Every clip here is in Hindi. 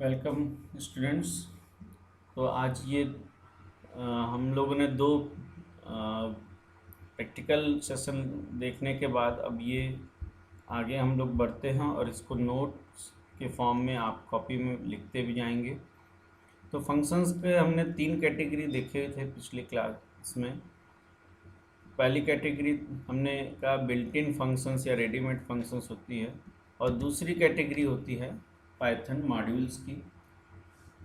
Welcome students. तो आज ये हम लोगों ने दो प्रैक्टिकल सेशन देखने के बाद अब ये आगे हम लोग बढ़ते हैं और इसको नोट्स के फॉर्म में आप कॉपी में लिखते भी जाएंगे। तो फंक्शंस के हमने तीन कैटेगरी देखे थे पिछली क्लास में। पहली कैटेगरी हमने कहा बिल्ट इन फंक्शंस या रेडीमेड फंक्शंस होती है, और दूसरी कैटेगरी होती है पाइथन मॉड्यूल्स की।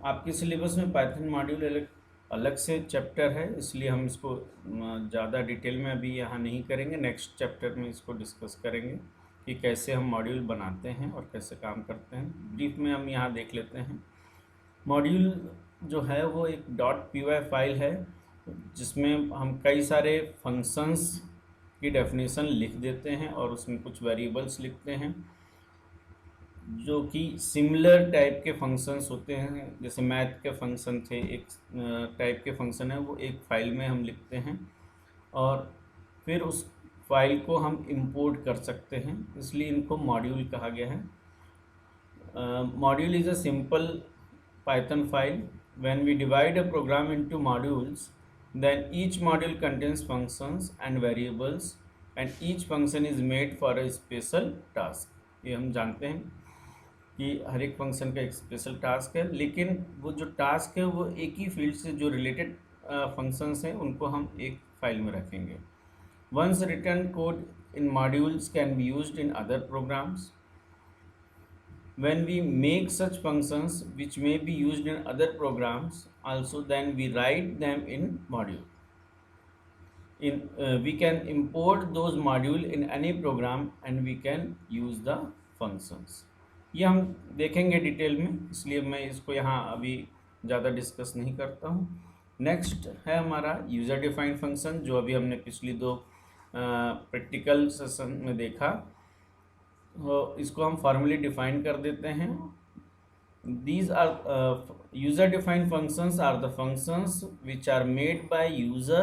आपके सिलेबस में पाइथन मॉड्यूल अलग अलग से चैप्टर है, इसलिए हम इसको ज़्यादा डिटेल में अभी यहाँ नहीं करेंगे। नेक्स्ट चैप्टर में इसको डिस्कस करेंगे कि कैसे हम मॉड्यूल बनाते हैं और कैसे काम करते हैं। ब्रीफ में हम यहाँ देख लेते हैं। मॉड्यूल जो है वो एक .py फाइल है जिसमें हम कई सारे फंक्शंस की डेफिनेशन लिख देते हैं और उसमें कुछ वेरिएबल्स लिखते हैं जो कि सिमिलर टाइप के फंक्शंस होते हैं। जैसे मैथ के फंक्शन थे, एक टाइप के फंक्शन है, वो एक फाइल में हम लिखते हैं और फिर उस फाइल को हम इंपोर्ट कर सकते हैं, इसलिए इनको मॉड्यूल कहा गया है। Module is a simple Python file. When we divide a program into modules, then each module contains functions and variables and each function is made for a special task। ये हम जानते हैं कि हर एक फंक्शन का एक स्पेशल टास्क है, लेकिन वो जो टास्क है वो एक ही फील्ड से जो रिलेटेड फंक्शंस हैं उनको हम एक फाइल में रखेंगे। Once written code in modules can be used in other programs. When we make such functions which may be used in other programs also, then we write them in module. We can import those module in any program and we can use the functions। ये हम देखेंगे डिटेल में, इसलिए मैं इसको यहाँ अभी ज़्यादा डिस्कस नहीं करता हूँ। नेक्स्ट है हमारा यूज़र डिफाइंड फंक्शन, जो अभी हमने पिछली दो प्रैक्टिकल सेशन में देखा। इसको हम फॉर्मली डिफाइन कर देते हैं। These are user defined functions are the functions which are made by user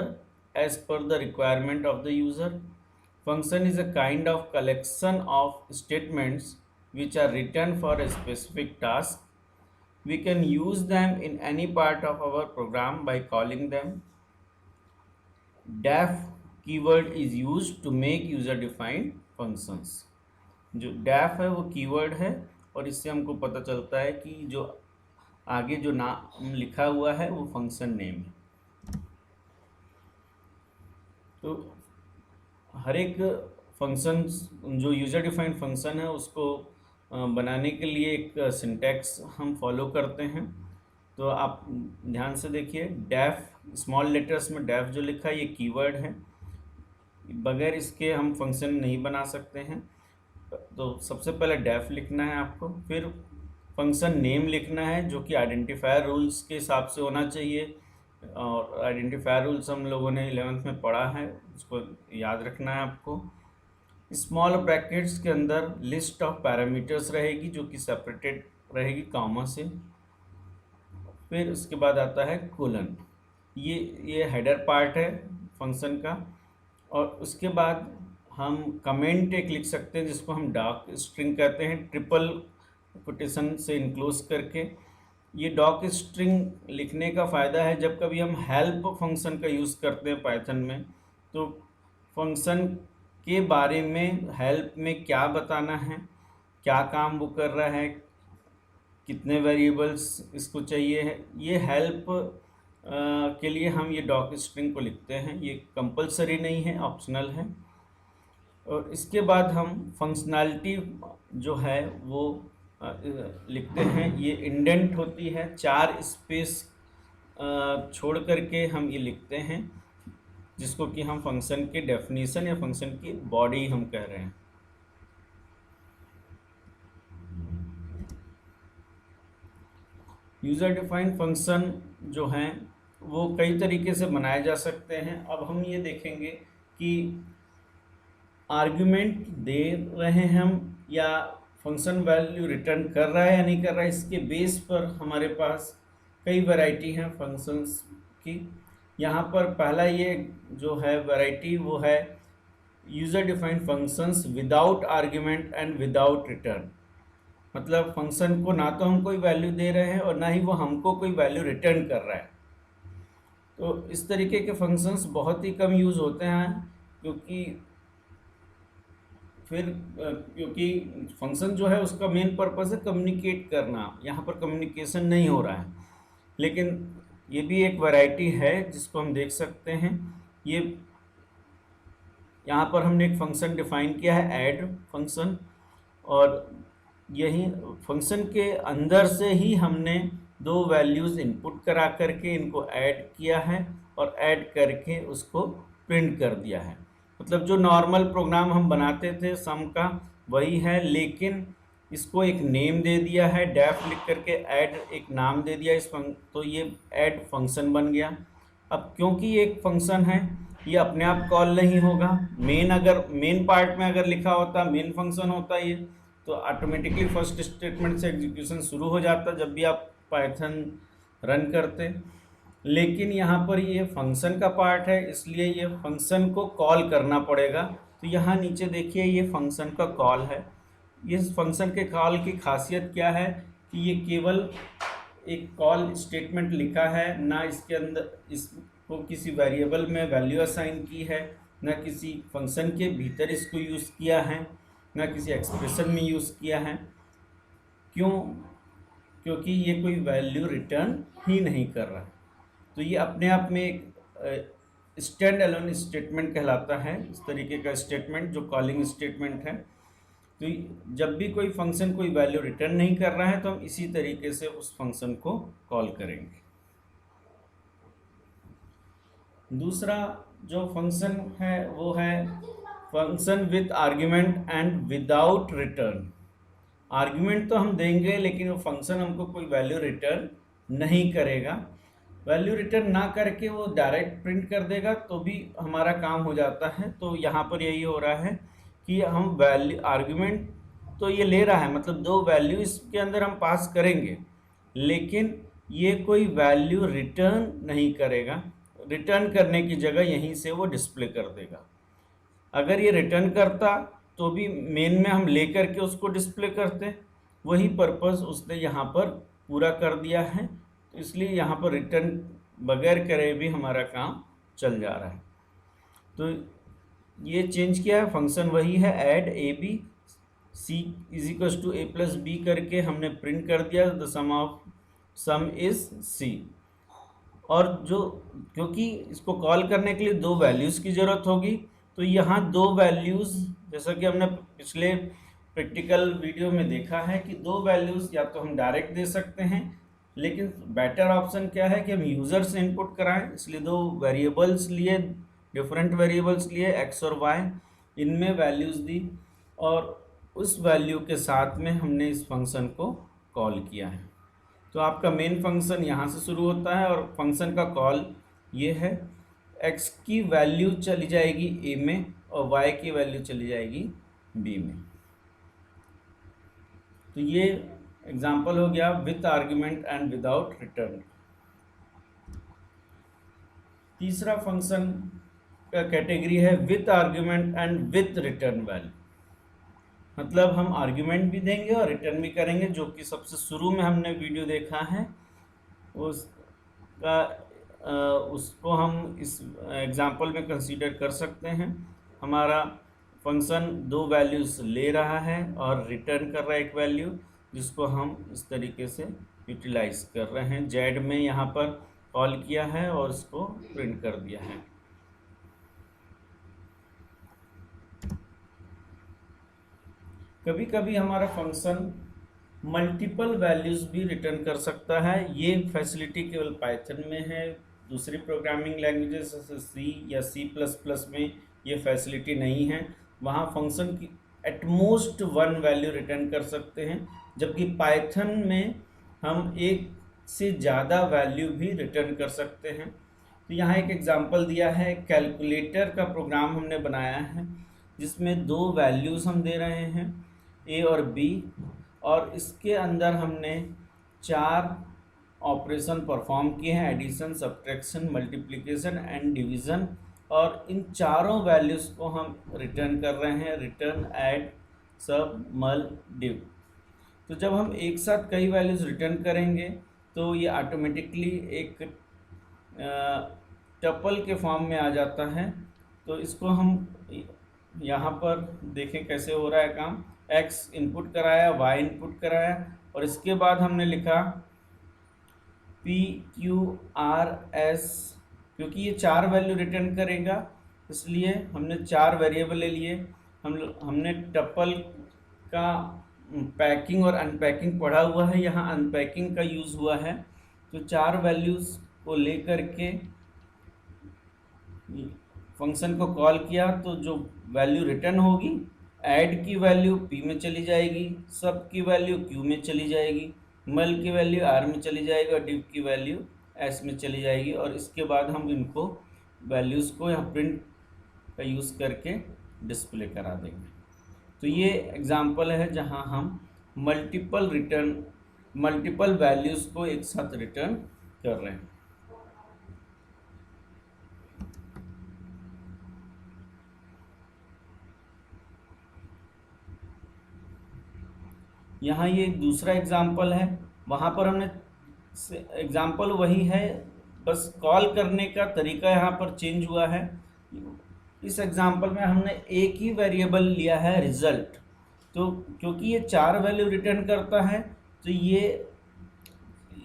as per the requirement of the user। Function is a kind of collection of statements which are written for a specific task। We can use them in any part of our program by calling them। def keyword is used to make user defined functions। जो डैफ है वो कीवर्ड है और इससे हमको पता चलता है कि जो आगे जो नाम लिखा हुआ है वो फंक्शन नेम है। तो हर एक फंक्शन जो यूज़र डिफाइंड फंक्शन है उसको बनाने के लिए एक सिंटैक्स हम फॉलो करते हैं। तो आप ध्यान से देखिए, डैफ स्मॉल लेटर्स में डैफ जो लिखा है ये कीवर्ड है, बगैर इसके हम फंक्शन नहीं बना सकते हैं। तो सबसे पहले डेफ लिखना है आपको, फिर फंक्शन नेम लिखना है जो कि आइडेंटिफायर रूल्स के हिसाब से होना चाहिए, और आइडेंटिफायर रूल्स हम लोगों ने 11th में पढ़ा है, उसको याद रखना है आपको। स्मॉल ब्रैकेट्स के अंदर लिस्ट ऑफ पैरामीटर्स रहेगी जो कि सेपरेटेड रहेगी कॉमा से। फिर उसके बाद आता है कोलन, ये हेडर पार्ट है फंक्शन का। और उसके बाद हम कमेंट एक लिख सकते हैं जिसको हम डॉक स्ट्रिंग कहते हैं, ट्रिपल कोटेशन से इनक्लोज करके। ये डॉक स्ट्रिंग लिखने का फ़ायदा है जब कभी हम हेल्प फंक्शन का यूज़ करते हैं पाइथन में, तो फंक्शन के बारे में हेल्प में क्या बताना है, क्या काम वो कर रहा है, कितने वेरिएबल्स इसको चाहिए है, ये हेल्प के लिए हम ये डॉक स्ट्रिंग को लिखते हैं। ये कंपलसरी नहीं है, ऑप्शनल है। और इसके बाद हम फंक्शनैलिटी जो है वो लिखते हैं। ये इंडेंट होती है, 4 स्पेस छोड़ करके हम ये लिखते हैं, जिसको कि हम फंक्शन के डेफिनेशन या फंक्शन की बॉडी हम कह रहे हैं। यूज़र डिफाइंड फंक्शन जो हैं वो कई तरीके से बनाए जा सकते हैं। अब हम ये देखेंगे कि आर्ग्यूमेंट दे रहे हैं हम या फंक्शन वैल्यू रिटर्न कर रहा है या नहीं कर रहा है, इसके बेस पर हमारे पास कई वैरायटी हैं फंक्शंस की। यहाँ पर पहला ये जो है वैरायटी वो है user defined functions without argument and without return. मतलब फंक्शन को ना तो हम कोई वैल्यू दे रहे हैं और ना ही वो हमको कोई वैल्यू रिटर्न कर रहा है। तो इस तरीके के फंक्शंस बहुत ही कम यूज़ होते हैं, क्योंकि क्योंकि फंक्शन जो है उसका मेन पर्पस है कम्युनिकेट करना, यहाँ पर कम्युनिकेशन नहीं हो रहा है। लेकिन ये भी एक वैरायटी है जिसको हम देख सकते हैं। ये यहाँ पर हमने एक फंक्शन डिफाइन किया है ऐड फंक्शन, और यही फंक्शन के अंदर से ही हमने दो वैल्यूज़ इनपुट करा करके इनको ऐड किया है और ऐड करके उसको प्रिंट कर दिया है। मतलब जो नॉर्मल प्रोग्राम हम बनाते थे सम का वही है, लेकिन इसको एक नेम दे दिया है, डेफ लिख करके ऐड एक नाम दे दिया तो ये ऐड फंक्शन बन गया। अब क्योंकि ये एक फंक्शन है, ये अपने आप कॉल नहीं होगा। मेन पार्ट में अगर लिखा होता मेन फंक्शन होता ये, तो ऑटोमेटिकली फर्स्ट स्टेटमेंट से एग्जीक्यूशन शुरू हो जाता जब भी आप पाइथन रन करते। लेकिन यहाँ पर ये फंक्शन का पार्ट है, इसलिए ये फंक्शन को कॉल करना पड़ेगा। तो यहाँ नीचे देखिए ये फंक्शन का कॉल है। इस फंक्शन के कॉल की खासियत क्या है कि ये केवल एक कॉल स्टेटमेंट लिखा है, ना इसके अंदर इसको किसी वेरिएबल में वैल्यू असाइन की है, ना किसी फंक्शन के भीतर इसको यूज़ किया है, ना किसी एक्सप्रेशन में यूज़ किया है। क्यों? क्योंकि ये कोई वैल्यू रिटर्न ही नहीं कर रहा है। तो ये अपने आप में एक स्टैंड अलोन स्टेटमेंट कहलाता है, इस तरीके का स्टेटमेंट जो कॉलिंग स्टेटमेंट है। तो जब भी कोई फंक्शन कोई वैल्यू रिटर्न नहीं कर रहा है तो हम इसी तरीके से उस फंक्शन को कॉल करेंगे। दूसरा जो फंक्शन है वो है function with argument and without return. Argument तो हम देंगे लेकिन वो फंक्शन हमको कोई वैल्यू रिटर्न नहीं करेगा। वैल्यू रिटर्न ना करके वो डायरेक्ट प्रिंट कर देगा तो भी हमारा काम हो जाता है। तो यहाँ पर यही हो रहा है कि हम वैल्यू आर्ग्यूमेंट तो ये ले रहा है, मतलब दो वैल्यू इसके अंदर हम पास करेंगे, लेकिन ये कोई वैल्यू रिटर्न नहीं करेगा। रिटर्न करने की जगह यहीं से वो डिस्प्ले कर देगा। अगर ये रिटर्न करता तो भी मेन में हम ले करके उसको डिस्प्ले करते, वही पर्पस उसने यहाँ पर पूरा कर दिया है। तो इसलिए यहाँ पर रिटर्न बगैर करे भी हमारा काम चल जा रहा है। तो ये चेंज किया है, फंक्शन वही है add A B C is equal to A plus B करके हमने प्रिंट कर दिया द सम इज सी। और जो क्योंकि इसको कॉल करने के लिए दो वैल्यूज़ की ज़रूरत होगी, तो यहाँ दो वैल्यूज़ जैसा कि हमने पिछले प्रैक्टिकल वीडियो में देखा है कि दो वैल्यूज़ या तो हम डायरेक्ट दे सकते हैं, लेकिन बेटर ऑप्शन क्या है कि हम यूज़र से इनपुट कराएं। इसलिए दो वेरिएबल्स लिए, डिफरेंट वेरिएबल्स लिए एक्स और वाई, इनमें वैल्यूज़ दी और उस वैल्यू के साथ में हमने इस फंक्शन को कॉल किया है। तो आपका मेन फंक्शन यहाँ से शुरू होता है और फंक्शन का कॉल ये है। x की वैल्यू चली जाएगी a में और y की वैल्यू चली जाएगी b में। तो ये एग्जांपल हो गया with argument and without return. तीसरा फंक्शन का कैटेगरी है with argument and with return value. मतलब हम आर्ग्यूमेंट भी देंगे और रिटर्न भी करेंगे, जो कि सबसे शुरू में हमने वीडियो देखा है उसको हम इस एग्जांपल में कंसीडर कर सकते हैं। हमारा फंक्शन दो वैल्यूज़ ले रहा है और रिटर्न कर रहा है एक वैल्यू, जिसको हम इस तरीके से यूटिलाइज कर रहे हैं। जेड में यहाँ पर कॉल किया है और इसको प्रिंट कर दिया है। कभी कभी हमारा फंक्शन मल्टीपल वैल्यूज़ भी रिटर्न कर सकता है। ये फैसिलिटी केवल पाइथन में है, दूसरी प्रोग्रामिंग लैंग्वेजेस जैसे सी या C++ में ये फैसिलिटी नहीं है। वहाँ फंक्शन की एटमोस्ट वन वैल्यू रिटर्न कर सकते हैं, जबकि पाइथन में हम एक से ज़्यादा वैल्यू भी रिटर्न कर सकते हैं। तो यहाँ एक एग्जांपल दिया है, कैलकुलेटर का प्रोग्राम हमने बनाया है जिसमें दो वैल्यूज़ हम दे रहे हैं a और b, और इसके अंदर हमने 4 ऑपरेशन परफॉर्म किए हैं, addition, subtraction, multiplication and division, और इन चारों वैल्यूज़ को हम रिटर्न कर रहे हैं, रिटर्न, ऐड, सब, मल, डिव। तो जब हम एक साथ कई वैल्यूज़ रिटर्न करेंगे तो ये ऑटोमेटिकली एक टपल के फॉर्म में आ जाता है। तो इसको हम यहाँ पर देखें कैसे हो रहा है काम। x इनपुट कराया, y इनपुट कराया, और इसके बाद हमने लिखा p q r s, क्योंकि ये 4 वैल्यू रिटर्न करेगा इसलिए हमने 4 वेरिएबल ले लिए। हमने टपल का पैकिंग और अनपैकिंग पढ़ा हुआ है, यहाँ अनपैकिंग का यूज़ हुआ है। तो 4 वैल्यूज़ को लेकर के फंक्शन को कॉल किया, तो जो वैल्यू रिटर्न होगी, ऐड की वैल्यू p में चली जाएगी, सब की वैल्यू q में चली जाएगी, मल की वैल्यू r में चली जाएगी और div की वैल्यू s में चली जाएगी। और इसके बाद हम इनको वैल्यूज़ को यहाँ प्रिंट का यूज़ करके डिस्प्ले करा देंगे। तो ये एग्जांपल है जहाँ हम मल्टीपल वैल्यूज़ को एक साथ रिटर्न कर रहे हैं। यहाँ ये दूसरा एग्जाम्पल है, वहाँ पर हमने एग्जाम्पल वही है, बस कॉल करने का तरीका यहाँ पर चेंज हुआ है। इस एग्जाम्पल में हमने एक ही वेरिएबल लिया है रिज़ल्ट। तो क्योंकि ये 4 वैल्यू रिटर्न करता है तो ये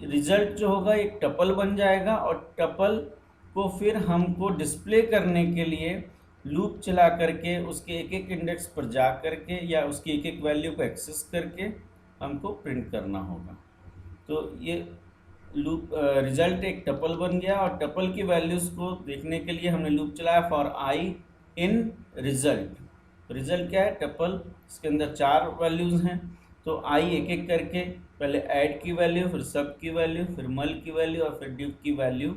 रिज़ल्ट जो होगा एक टपल बन जाएगा, और टपल को फिर हमको डिस्प्ले करने के लिए लूप चला करके उसके एक एक इंडेक्स पर जा करके या उसकी एक एक वैल्यू को एक्सेस करके हमको प्रिंट करना होगा। तो ये लूप रिज़ल्ट एक टपल बन गया, और टपल की वैल्यूज़ को देखने के लिए हमने लूप चलाया for I in result. Result क्या है? टपल, इसके अंदर 4 वैल्यूज़ हैं, तो आई एक एक करके पहले ऐड की वैल्यू, फिर सब की वैल्यू, फिर मल की वैल्यू और फिर डिव की वैल्यू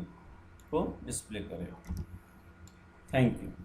को डिस्प्ले करेगा। Thank you.